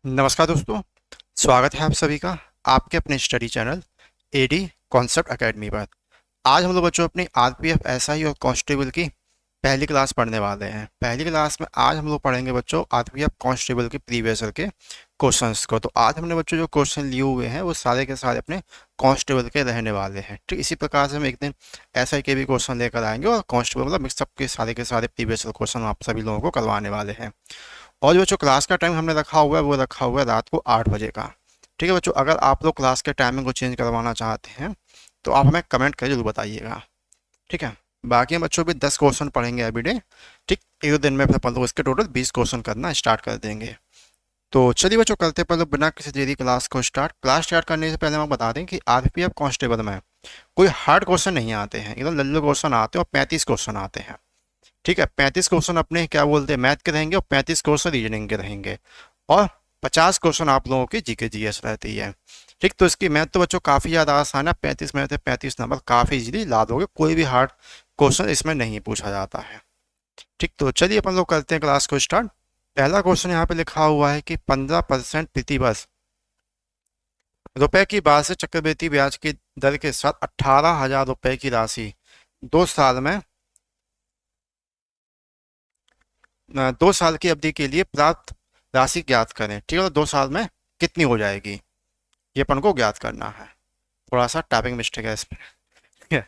नमस्कार दोस्तों। स्वागत है आप सभी का आपके अपने study channel AD Concept Academy पर। आज हम लोग बच्चों अपनी आरपीएफ एसआई और कांस्टेबल की पहली क्लास पढ़ने वाले हैं। पहली क्लास में आज हम लोग पढ़ेंगे बच्चों आरपीएफ कांस्टेबल के प्रीवियस ईयर के क्वेश्चंस को। तो आज हमने बच्चों जो क्वेश्चन लिए हुए हैं वो सारे के सारे अपने कांस्टेबल के रहने वाले हैं। ठीक इसी प्रकार से हम एक दिन एसआई के भी क्वेश्चन लेकर आएंगे और कांस्टेबल मतलब मिक्सअप के सारे प्रीवियस ईयर क्वेश्चन आप सभी लोगों को करवाने वाले हैं। और जो बच्चों क्लास का टाइम हमने रखा हुआ है वो रखा हुआ है रात को 8 बजे का। ठीक है बच्चों, अगर आप लोग क्लास के टाइमिंग को चेंज करवाना चाहते हैं तो आप हमें कमेंट करके जरूर बताइएगा। ठीक है, बाकी हम बच्चों भी 10 क्वेश्चन पढ़ेंगे एवरी डे। ठीक, एक दिन में फिर अपन लोग इसके टोटल 20 क्वेश्चन करना स्टार्ट कर देंगे। तो चलिए बच्चों करते हैं पहले बिना किसी देरी क्लास को स्टार्ट। क्लास स्टार्ट करने से पहले हम बता दें कि आरपीएफ कांस्टेबल में कोई हार्ड क्वेश्चन नहीं आते हैं, एकदम लल्लू क्वेश्चन आते हैं और 35 क्वेश्चन आते हैं। ठीक है, 35 क्वेश्चन अपने क्या बोलते हैं मैथ के रहेंगे और 35 क्वेश्चन रीजनिंग के रहेंगे और 50 क्वेश्चन आप लोगों की जीके जीएस रहती है। ठीक, तो इसकी मैथ तो बच्चों काफ़ी ज़्यादा आसान है। 35 में से 35 नंबर काफ़ी इजीली ला दोगे, कोई भी हार्ड क्वेश्चन इसमें नहीं पूछा जाता है। ठीक, तो चलिए अपन लोग करते हैं क्लास को स्टार्ट। पहला क्वेश्चन यहाँ पे लिखा हुआ है कि 15% प्रतिवर्ष रुपए की वार्षिक चक्रवृद्धि ब्याज की दर के साथ 18,000 रुपए की राशि 2 साल में 2 साल की अवधि के लिए प्राप्त राशि ज्ञात करें। ठीक है, तो 2 साल में कितनी हो जाएगी ये अपन को ज्ञात करना है। थोड़ा सा टाइपिंग मिस्टेक है इसमें। ठीक है,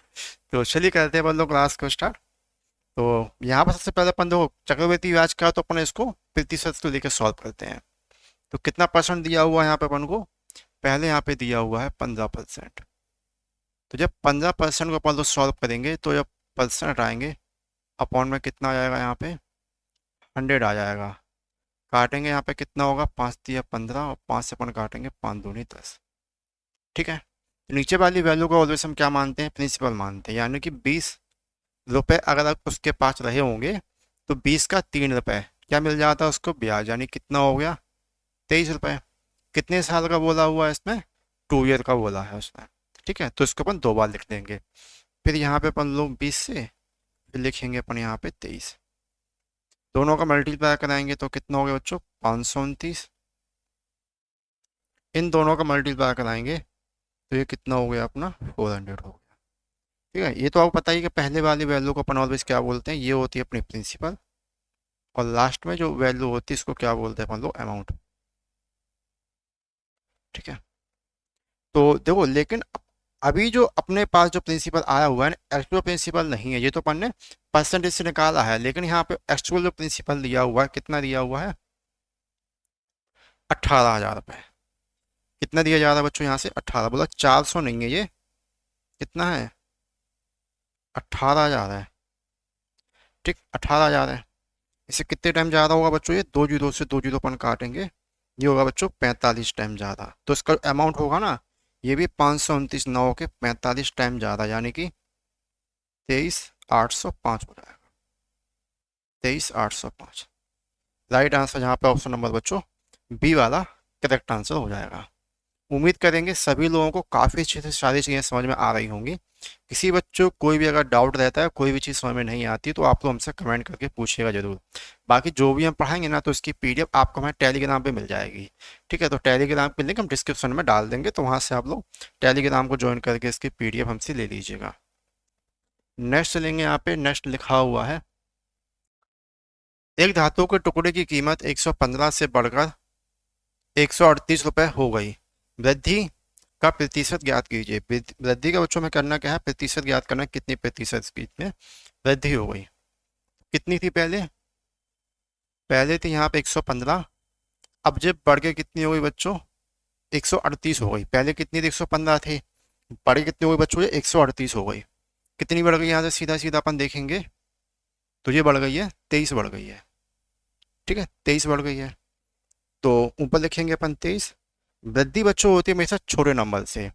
तो चलिए करते हैं अपन लोग क्लास को स्टार्ट। तो यहाँ पर सबसे पहले अपन लोग चक्रवृद्धि ब्याज का तो अपन इसको प्रतिशत को लेकर सॉल्व करते हैं। तो कितना परसेंट दिया हुआ है यहाँ पे अपन को, पहले यहाँ पे दिया हुआ है 15%। तो जब 15% को अपन लोग सॉल्व करेंगे तो जब परसेंट आएंगे अपॉन में कितना आ जाएगा, यहाँ पे 100 आ जाएगा। काटेंगे यहाँ पे कितना होगा, 5×3 = 15 और 5 से अपन काटेंगे 5×2 = 10। ठीक है, तो नीचे वाली वैल्यू को ऑलवेज हम क्या मानते हैं, प्रिंसिपल मानते हैं। यानी कि 20 रुपए अगर आप उसके पास रहे होंगे तो 20 का 3 रुपए क्या मिल जाता है उसको ब्याज, यानी कितना हो गया 23 रुपए। कितने साल का बोला हुआ है इसमें, 2 ईयर का बोला है उसने। ठीक है, तो इसको अपन 2 बार लिख देंगे। फिर यहाँ पे अपन लोग 20 से फिर लिखेंगे अपन यहाँ पे 23, दोनों का मल्टीप्लाई कराएंगे तो कितना हो गया बच्चों 529। इन दोनों का मल्टीप्लाई कराएंगे तो ये कितना हो गया अपना 400 हो गया। ठीक है, ये तो आपको पता ही कि पहले वाली वैल्यू को अपन ऑलवेज क्या बोलते हैं, ये होती है अपनी प्रिंसिपल और लास्ट में जो वैल्यू होती है इसको क्या बोलते हैं अपन लोग, अमाउंट। ठीक है, तो देखो लेकिन अभी जो अपने पास जो प्रिंसिपल आया हुआ है ना, एक्चुअल प्रिंसिपल नहीं है, ये तो अपन ने परसेंटेज से निकाला है। लेकिन यहाँ पे एक्चुअल जो प्रिंसिपल दिया हुआ है कितना दिया हुआ है, 18,000 रुपये। कितना दिया जा रहा है बच्चों यहाँ से, 18 बोला, 400 नहीं है ये, कितना है 18,000 है। ठीक, 18,000 है। इसे कितने टाइम ज़्यादा होगा बच्चों, ये 2 जीरो से 2 जीरो अपन काटेंगे, ये होगा बच्चों 45 टाइम ज़्यादा। तो इसका अमाउंट होगा ना, ये भी 529 9 के 45 टाइम ज़्यादा, यानी कि 23,805 हो जाएगा। 23,805 राइट आंसर, यहाँ पे ऑप्शन नंबर बच्चों बी वाला करेक्ट आंसर हो जाएगा। उम्मीद करेंगे सभी लोगों को काफ़ी अच्छे से सारी चीज़ें समझ में आ रही होंगी। किसी बच्चों को कोई भी अगर डाउट रहता है, कोई भी चीज़ समझ में नहीं आती तो आप लोग हमसे कमेंट करके पूछिएगा जरूर। बाकी जो भी हम पढ़ाएंगे ना तो इसकी पीडीएफ आपको हमारे टेलीग्राम पे मिल जाएगी। ठीक है, तो टेलीग्राम के लिंक हम डिस्क्रिप्शन में डाल देंगे, तो वहाँ से आप लोग टेलीग्राम को ज्वाइन करके इसकी पीडीएफ हमसे ले लीजिएगा। नेक्स्ट लेंगे, यहाँ पे नेक्स्ट लिखा हुआ है, एक धातु के टुकड़े की कीमत 115 से बढ़कर 138 रुपये हो गई। वृद्धि का प्रतिशत ज्ञात कीजिए। वृद्धि का बच्चों में करना क्या है, प्रतिशत ज्ञात करना है, कितनी प्रतिशत स्पीड में वृद्धि हो गई। कितनी थी पहले, पहले थी यहाँ पे 115, अब जब बढ़ के कितनी हो गई बच्चों 138 हो गई। पहले कितनी थी 115 थी, बढ़ के कितनी हो गई बच्चों, ये 138 हो गई। कितनी बढ़ गई यहाँ से सीधा सीधा अपन देखेंगे तो ये बढ़ गई है 23 बढ़ गई है। ठीक है, 23 बढ़ गई है, तो ऊपर लिखेंगे अपन 23। वृद्धि बच्चों होती है हमेशा छोटे नंबर से।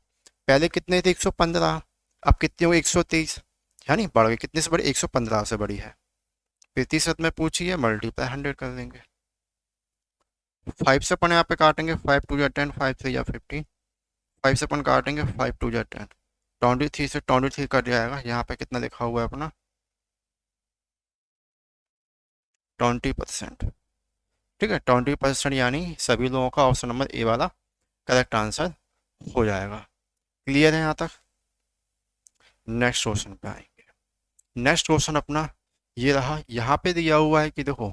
पहले कितने थे 115, अब कितनी हो 123, यानी बढ़ गई, कितने से बड़ी 115 से बड़ी है। प्रतिशत में पूछिए, मल्टीप्लाई 100 कर देंगे। 5 से अपन यहाँ पे काटेंगे, 5×2 = 10, 5×3 = 15। 5 से अपन काटेंगे, 5×2 = 10, 23 से 23 कट जाएगा। यहाँ पे कितना लिखा हुआ है अपना 20%। ठीक है, 20% यानी सभी लोगों का ऑप्शन नंबर ए वाला करेक्ट आंसर हो जाएगा। क्लियर है यहाँ तक? नेक्स्ट क्वेश्चन पे आएंगे। नेक्स्ट क्वेश्चन अपना ये रहा। यहाँ पे दिया हुआ है कि देखो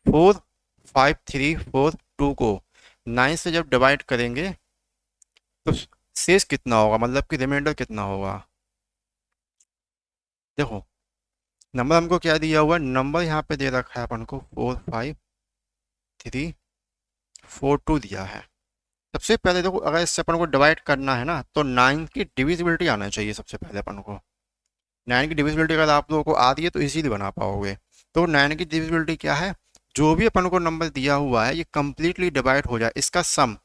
4 5 3 4 2 को 9 से जब डिवाइड करेंगे तो शेष कितना होगा, मतलब कि रिमाइंडर कितना होगा। देखो नंबर हमको क्या दिया हुआ है, नंबर यहाँ पे दे रखा है अपन को 4 5 3 4 2 दिया है। सबसे पहले देखो अगर इससे अपन को डिवाइड करना है ना तो 9 की डिविजिबिलिटी आना चाहिए सबसे पहले अपन को। 9 की डिविजिबिलिटी अगर आप लोगों को आ रही है तो इजीली बना पाओगे। तो 9 की डिविजिबिलिटी क्या है, जो भी अपन को नंबर दिया हुआ है ये कंप्लीटली डिवाइड हो जाए, इसका सम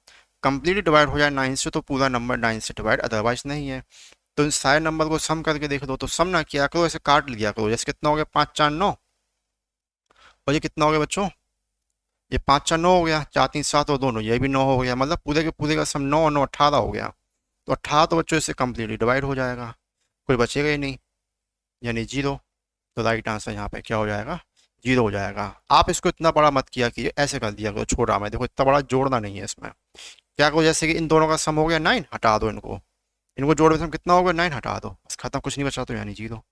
कंप्लीटली डिवाइड हो जाए 9 से तो पूरा नंबर 9 से डिवाइड, अदरवाइज नहीं है। तो इन सारे नंबर को सम करके देख लो तो सम ना किया करो, ऐसे काट लिया करो। जैसे कितना हो गया 5 4 9, और ये कितना हो गया बच्चों, ये 5 4 9 हो गया, 4 3 7 और दोनों ये भी 9 हो गया, मतलब पूरे के पूरे का सम 9 और 9 18 हो गया। तो 18 तो बच्चों इससे कंप्लीटली डिवाइड हो जाएगा, कोई बचेगा ही नहीं, यानी जीरो। तो राइट आंसर यहाँ पे क्या हो जाएगा, जीरो हो जाएगा। आप इसको इतना बड़ा मत किया कि ऐसे कर दिया करो छोटा में, देखो इतना बड़ा जोड़ना नहीं है इसमें। क्या करो, जैसे कि इन दोनों का सम हो गया 9, हटा दो इनको, इनको जोड़ में सम कितना होगा 9, हटा दो, बस खत्म, कुछ नहीं बचा तो यानी जीरो।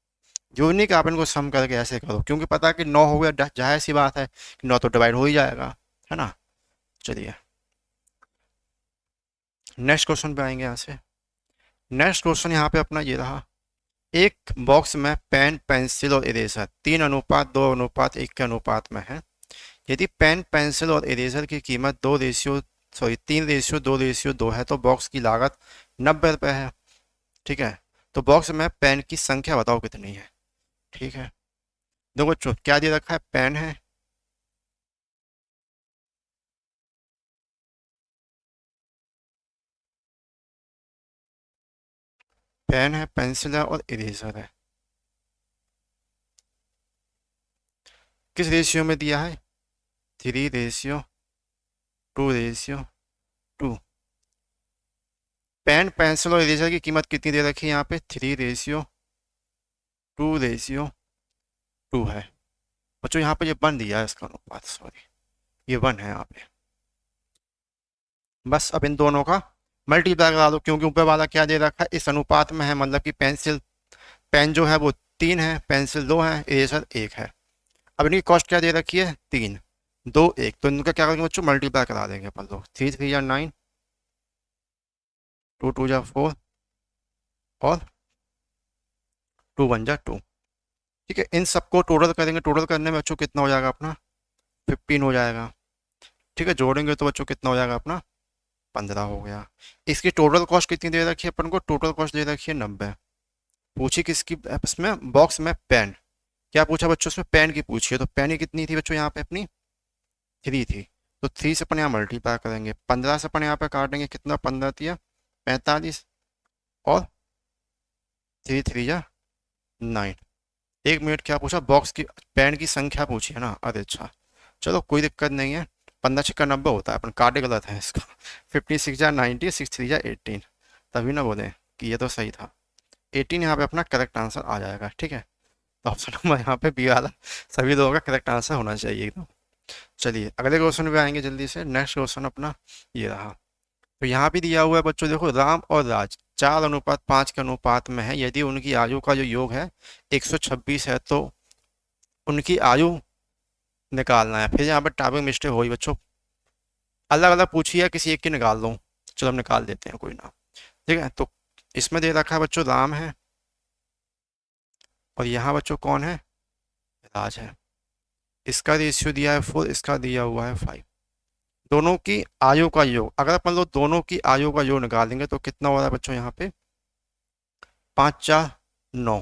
जो नहीं कि आप इनको सम करके ऐसे करो, क्योंकि पता है कि 9 हो गया, जाहिर सी बात है कि 9 तो डिवाइड हो ही जाएगा, है ना। चलिए नेक्स्ट क्वेश्चन पे आएंगे यहाँ से। नेक्स्ट क्वेश्चन यहाँ पे अपना ये रहा। एक बॉक्स में पेन पेंसिल और इरेजर 3:2:1 के अनुपात में है। यदि पेन पेंसिल और इरेजर की कीमत 3:2 है तो बॉक्स की लागत 90 रुपये है। ठीक है, तो बॉक्स में पेन की संख्या बताओ कितनी है। ठीक है, देखो बच्चों क्या दे रखा है, पेन है, पेन है, पेंसिल है और इरेजर है। किस रेशियो में दिया है, 3:2:2। पेन पेंसिल और इरेजर की कीमत कितनी दे रखी है यहाँ पे, 3:2:2 है। बच्चों यहाँ पे ये 1 दिया है इसका अनुपात, सॉरी ये 1 है यहाँ पे। बस अब इन दोनों का मल्टीप्लाई करा दो, क्योंकि ऊपर वाला क्या दे रखा है, इस अनुपात में है, मतलब कि पेन जो है वो 3 है, पेंसिल 2 है, इरेजर 1 है। अब इनकी कॉस्ट क्या दे रखी है, 3 2 1, तो इनका क्या करेंगे बच्चों, मल्टीप्लाई करा देंगे अपन लोग। 3 3 9, 2 2 4 और 2 1 2। ठीक है, इन सबको टोटल करेंगे, टोटल करने में बच्चों कितना हो जाएगा अपना, 15 हो जाएगा। ठीक है, जोड़ेंगे तो बच्चों कितना हो जाएगा अपना, 15 हो गया। इसकी टोटल कॉस्ट कितनी दे रखी है अपन को, टोटल कॉस्ट दे रखी है 90। पूछी किसकी, इसमें बॉक्स में पेन, क्या पूछा बच्चों, उसमें पेन की पूछी है, तो पेन की कितनी थी बच्चों यहाँ पे अपनी, 3 थी। तो 3 से अपन यहाँ मल्टीप्लाई करेंगे, 15 से अपन यहाँ पे काटेंगे, कितना 15 दिया 45, और 3 3 9। 1 मिनट, क्या पूछा, बॉक्स की पेन की संख्या पूछी है ना, अरे अच्छा चलो कोई दिक्कत नहीं है। 15 6 90 होता है, अपन काटे गलत है इसका। 56 90, 6 3 18, तभी ना बोले कि ये तो सही था। 18 यहाँ पे अपना करेक्ट आंसर आ जाएगा। ठीक है, तो ऑप्शन नंबर यहाँ पे बी वाला सभी लोगों का करेक्ट आंसर होना चाहिए एकदम। चलिए अगले क्वेश्चन पे आएंगे जल्दी से। नेक्स्ट क्वेश्चन अपना ये रहा। तो यहाँ भी दिया हुआ है बच्चों, देखो राम और राज 4:5 के अनुपात में है। यदि उनकी आयु का जो योग है 126 है तो उनकी आयु निकालना है। फिर यहाँ पर टाइपिंग मिस्टेक हुई बच्चों, अलग अलग पूछी है, किसी एक की निकाल दो, चलो हम निकाल देते हैं, कोई ना। ठीक है, तो इसमें दे रखा है बच्चों राम है, और यहाँ बच्चों कौन है, राज है। इसका रेशियो दिया है 4, इसका दिया हुआ है 5। दोनों की आयु का योग, अगर अपन लोग दोनों की आयु का योग निकालेंगे तो कितना हो रहा है बच्चों यहाँ पे, 5 4 9।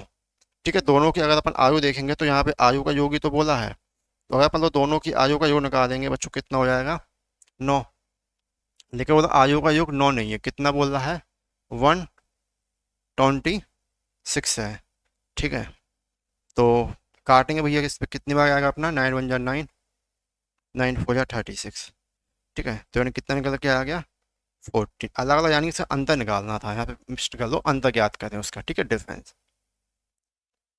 ठीक है, दोनों की अगर अपन आयु देखेंगे तो यहाँ पे आयु का योग ही तो बोला है, तो अगर अपन लोग दोनों की आयु का योग निकालेंगे बच्चों कितना हो जाएगा, 9। लेकिन वो आयु का योग 9 नहीं है, कितना बोल रहा है, 126 है। ठीक है, तो काटेंगे भैया, इस पे कितनी बार आएगा अपना, 9 1 9, 9 4 36। ठीक है, तो यानी कितना निकल के आ गया, 14। अलग अलग यानी से अंतर निकालना था, यहाँ पे मिस्ट कर लो, अंतर ज्ञात करें उसका। ठीक है, डिफरेंस,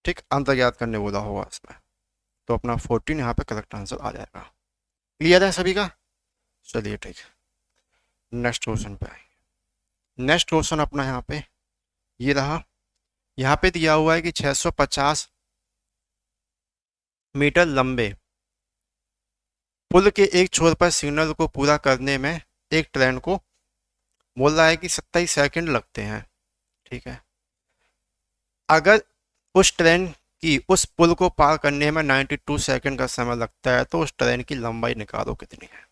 ठीक, अंतर ज्ञात करने बोला होगा इसमें, तो अपना 14 यहाँ पे करेक्ट आंसर आ जाएगा। क्लियर है सभी का? चलिए ठीक है, नेक्स्ट क्वेश्चन पे आएंगे। नेक्स्ट क्वेश्चन अपना यहाँ पे ये रहा। यहाँ पे दिया हुआ है कि 650 मीटर लंबे पुल के एक छोर पर सिग्नल को पूरा करने में एक ट्रेन को बोल रहा है कि 27 सेकंड लगते हैं। ठीक है, अगर उस ट्रेन की उस पुल को पार करने में 92 सेकंड का समय लगता है तो उस ट्रेन की लंबाई निकालो कितनी है।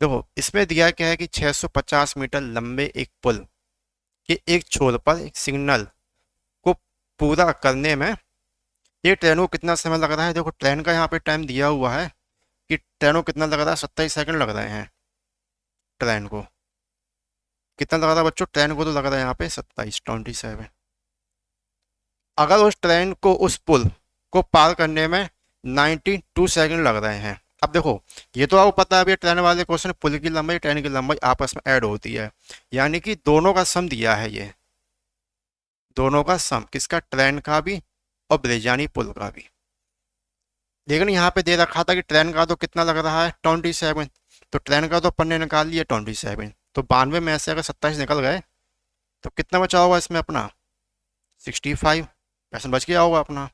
देखो इसमें दिया क्या है कि 650 मीटर लंबे एक पुल के एक छोर पर एक सिग्नल को पूरा करने में ये ट्रेन को कितना समय लग रहा है। देखो ट्रेन का यहाँ पे टाइम दिया हुआ है कि ट्रेन को कितना लग रहा है, 27 सेकंड लग रहे हैं। ट्रेन को कितना लग रहा है बच्चों, ट्रेन को तो लग रहा है यहाँ पे 27। अगर उस ट्रेन को उस पुल को पार करने में 92 सेकंड लग रहे हैं। अब देखो ये तो आपको पता है अभी ट्रेन वाले क्वेश्चन, पुल की लंबाई ट्रेन की लंबाई आपस में ऐड होती है, यानी कि दोनों का सम दिया है। ये दोनों का सम किसका, ट्रेन का भी और ब्रिजानी पुल का भी। लेकिन यहाँ पे दे रखा था कि ट्रेन का तो कितना लग रहा है 27, तो ट्रेन का तो अपन ने निकाल लिया 27, तो 92 में से अगर 27 निकल गए तो कितना बचा होगा इसमें अपना 65% बच गया होगा अपना।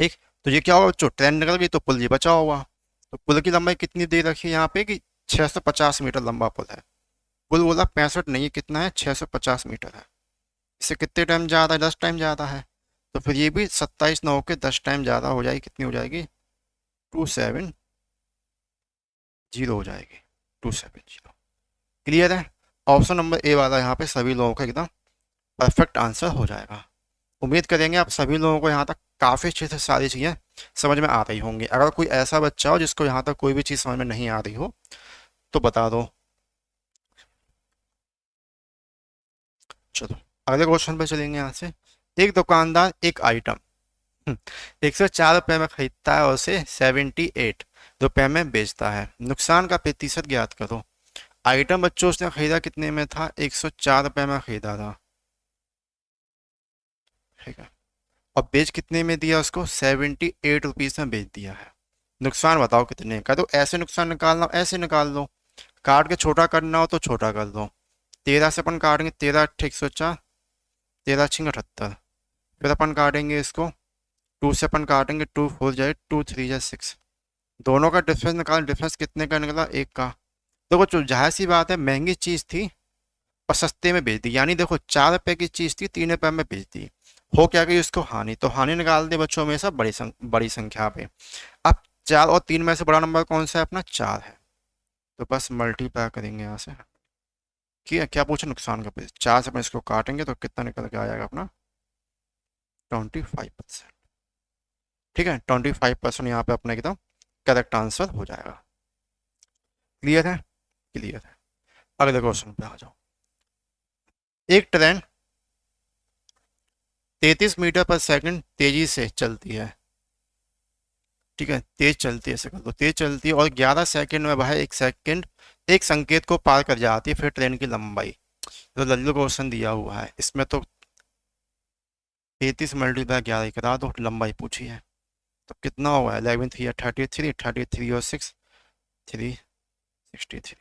ठीक, तो ये क्या होगा बच्चों, ट्रेन निकल गई तो पुल ये बचा होगा। तो पुल की लंबाई कितनी दे रखी है यहाँ पे कि 650 मीटर लंबा पुल है। पुल बोला 65 नहीं, कितना है 650 मीटर है। इससे कितने टाइम ज़्यादा है, 10 टाइम ज़्यादा है। तो फिर ये भी 27 ना होकर 10 टाइम ज़्यादा हो जाएगी, कितनी हो जाएगी 270 हो जाएगी, 270। क्लियर है? ऑप्शन नंबर ए वाला यहाँ पे सभी लोगों का एकदम परफेक्ट आंसर हो जाएगा। उम्मीद करेंगे आप सभी लोगों को यहाँ तक काफ़ी अच्छे से सारी चीज़ें समझ में आ रही होंगी। अगर कोई ऐसा बच्चा हो जिसको यहाँ तक कोई भी चीज़ समझ में नहीं आ रही हो तो बता दो। चलो अगले क्वेश्चन पे चलेंगे। यहाँ से एक दुकानदार एक आइटम 104 रुपये में खरीदता है और उसे 78 रुपये में बेचता है। नुकसान का प्रतिशत ज्ञात करो। आइटम बच्चों उसने खरीदा कितने में था, 104 रुपये में खरीदा था। ठीक है, और बेच कितने में दिया उसको, 78 रुपीज़ में बेच दिया है। नुकसान बताओ कितने का। तो ऐसे नुकसान निकालना ऐसे निकाल लो, काट के छोटा करना हो तो छोटा कर दो। 13 से अपन काटेंगे, 13 अट्ठे 104, 13 छिंग 78। फिर अपन काटेंगे इसको, 2 से अपन काटेंगे, 2 4 जाए 2 3 जाए 6। दोनों का डिफरेंस निकाल, डिफरेंस कितने का निकला, एक का। देखो जो जाहिर सी बात है महंगी चीज़ थी और सस्ते में बेच दी, यानी देखो 4 रुपए की चीज़ थी 3 रुपए में बेच दी। हो क्या गई उसको हानि, तो हानि निकाल दे बच्चों में से बड़ी संख्या पे। अब 4 और 3 में से बड़ा नंबर कौन सा है, अपना 4 है। तो बस मल्टीप्लाई करेंगे यहाँ से। क्या पूछा, नुकसान का पैसे 4 से अपन इसको काटेंगे तो कितना निकल के आ जाएगा अपना 25%। ठीक है, 25% यहाँ पे अपना एकदम करेक्ट आंसर हो जाएगा। क्लियर है? क्लियर है। अगले क्वेश्चन पे आ जाओ। एक ट्रेन 33 मीटर पर सेकंड तेजी से चलती है। ठीक है, तेज चलती है, ऐसे कर लो, तेज चलती है और 11 सेकंड में वह एक सेकंड एक संकेत को पार कर जाती है। फिर ट्रेन की लंबाई, तो लल्लू क्वेश्चन दिया हुआ है इसमें तो 33 मल्टीप्लाई 11 करा दो, लंबाई पूछी है तो कितना हुआ, 11 3 33, 33 और 6 363।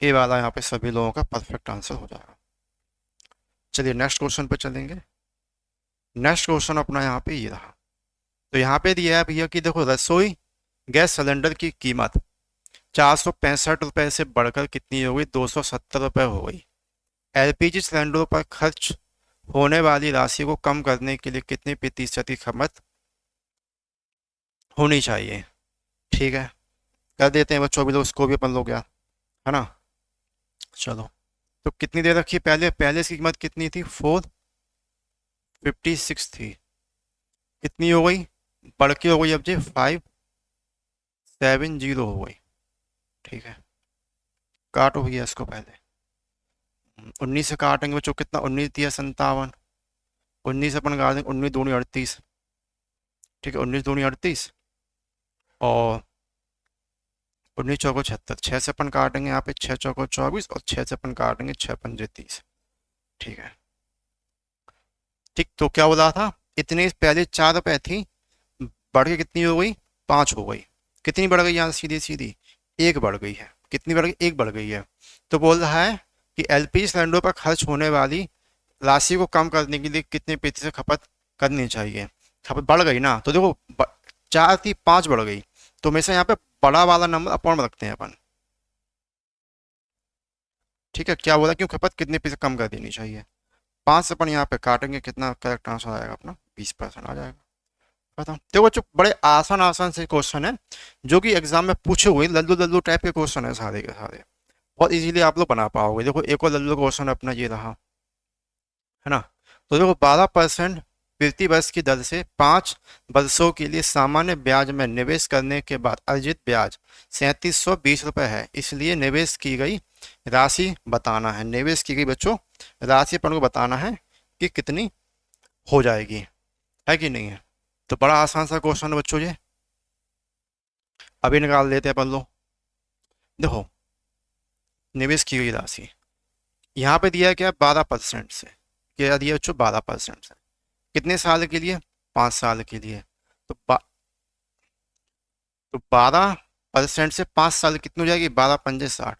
ये वाला यहाँ पे सभी लोगों का परफेक्ट आंसर हो जाएगा। चलिए नेक्स्ट क्वेश्चन पे चलेंगे। नेक्स्ट क्वेश्चन अपना यहाँ पे ये रहा। तो यहाँ पे दिया है भैया कि देखो रसोई गैस सिलेंडर की कीमत 465 रुपये से बढ़कर कितनी हो गई, 270 रुपये हो गई। एलपीजी सिलेंडरों पर खर्च होने वाली राशि को कम करने के लिए कितने प्रतिशत की खपत होनी चाहिए। ठीक है, कर देते हैं बच्चों, अभी तो उसको भी अपन लोग यार, है ना। चलो तो कितनी दे रखी है, पहले पहले इसकी कीमत कितनी थी, 456 थी, कितनी हो गई, बढ़ के हो गई अब जी 570 हो गई। ठीक है, काटो भैया इसको पहले, 19 से काटेंगे बच्चों, कितना 19 दिया 57, 19 अपन काट देंगे, 19 दूनी 38। ठीक है, 19 दूनी 38 और 19 चौको 76, 6 से अपन काटेंगे यहाँ पे, 6 चौको 24 और 6 से अपन काटेंगे 6 पंजे 30। ठीक है, ठीक, तो क्या बोला था, इतने पहले 4 रुपए थी, बढ़ के कितनी हो गई, 5 हो गई। कितनी बढ़ गई यहाँ सीधी सीधी, एक बढ़ गई है। कितनी बढ़ गई, एक बढ़ गई है। तो बोल रहा है कि एलपीजी सिलेंडरों पर खर्च होने वाली राशि को कम करने के लिए कितने प्रतिशत खपत करनी चाहिए। खपत बढ़ गई ना, तो देखो 4 थी 5 बढ़ गई, तो हमेशा यहाँ पे बड़ा वाला नंबर अपॉन में रखते हैं अपन। ठीक है, क्या बोला, क्यों खपत कितने प्रतिशत कम कर देनी चाहिए। 5 से अपन यहाँ पे काटेंगे, कितना करेक्ट आंसर आएगा अपना, 20% आ जाएगा। खत्म। देखो बच्चों, बड़े आसान आसान से क्वेश्चन है जो कि एग्जाम में पूछे हुए लल्लू लल्लू टाइप के क्वेश्चन है सारे के सारे, बहुत इजीली आप लोग बना पाओगे। देखो एक और लल्लू क्वेश्चन अपना ये रहा, है ना। तो देखो 12% प्रति वर्ष की दर से 5 वर्षों के लिए सामान्य ब्याज में निवेश करने के बाद अर्जित ब्याज 3720 रुपये है, इसलिए निवेश की गई राशि बताना है। निवेश की गई बच्चों राशि अपन को बताना है कि कितनी हो जाएगी, है कि नहीं है। तो बड़ा आसान सा क्वेश्चन है बच्चों ये, अभी निकाल लेते हैं अपन लोग। देखो निवेश की गई राशि यहाँ पे दिया है क्या, 12% से। क्या दिया बच्चों, 12% से। कितने साल के लिए, 5 साल के लिए। तो 12% से 5 साल कितनी हो जाएगी, 12×5=60।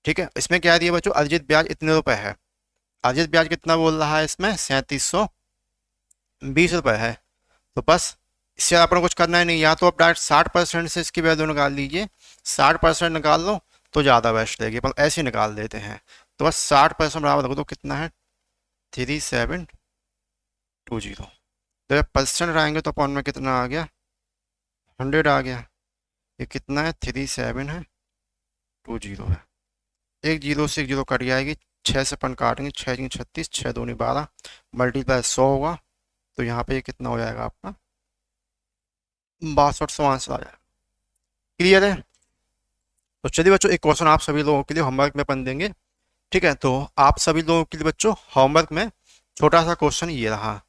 ठीक है, इसमें क्या दिया बच्चों, अर्जित ब्याज इतने रुपए है। अर्जित ब्याज कितना बोल रहा है इसमें, 3720 रुपये है। तो बस इससे आपको कुछ करना ही नहीं, या तो आप डायरेक्ट 60% से इसकी वैल्यू निकाल लीजिए, 60% निकाल लो तो ज़्यादा बेस्ट रहेगी, पर ऐसे ही निकाल देते हैं। तो बस 60% बराबर रखो तो कितना है, 3720। तो जब परसेंट आएंगे तो अपॉन में कितना आ गया, 100 आ गया। ये कितना है, 3720 है। एक जीरो से एक जीरो कट जाएगी, 6 से अपन काटेंगे, 6×36, 6×2=12, मल्टीप्लाई 100 होगा। तो यहाँ पे ये कितना हो जाएगा आपका, 6200 आंसर आ जाएगा। क्लियर है। तो चलिए बच्चों, एक क्वेश्चन आप सभी लोगों के लिए होमवर्क में अपन देंगे। ठीक है, तो आप सभी लोगों के लिए बच्चों होमवर्क में छोटा सा क्वेश्चन ये रहा,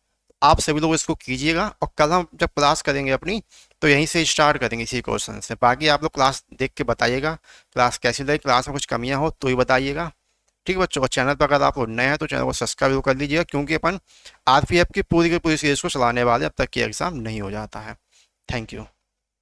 आप सभी लोग इसको कीजिएगा, और कल हम जब क्लास करेंगे अपनी तो यहीं से स्टार्ट करेंगे इसी क्वेश्चन से। बाकी आप लोग क्लास देख के बताइएगा क्लास कैसी लगी, क्लास में कुछ कमियां हो तो ही बताइएगा। ठीक है बच्चों, और चैनल पर अगर आप लोग नए हैं तो चैनल को सब्सक्राइब कर लीजिएगा, क्योंकि अपन आरपीएफ की पूरी सीरीज को चलाने वाले अब तक की एग्जाम नहीं हो जाता है। Thank you.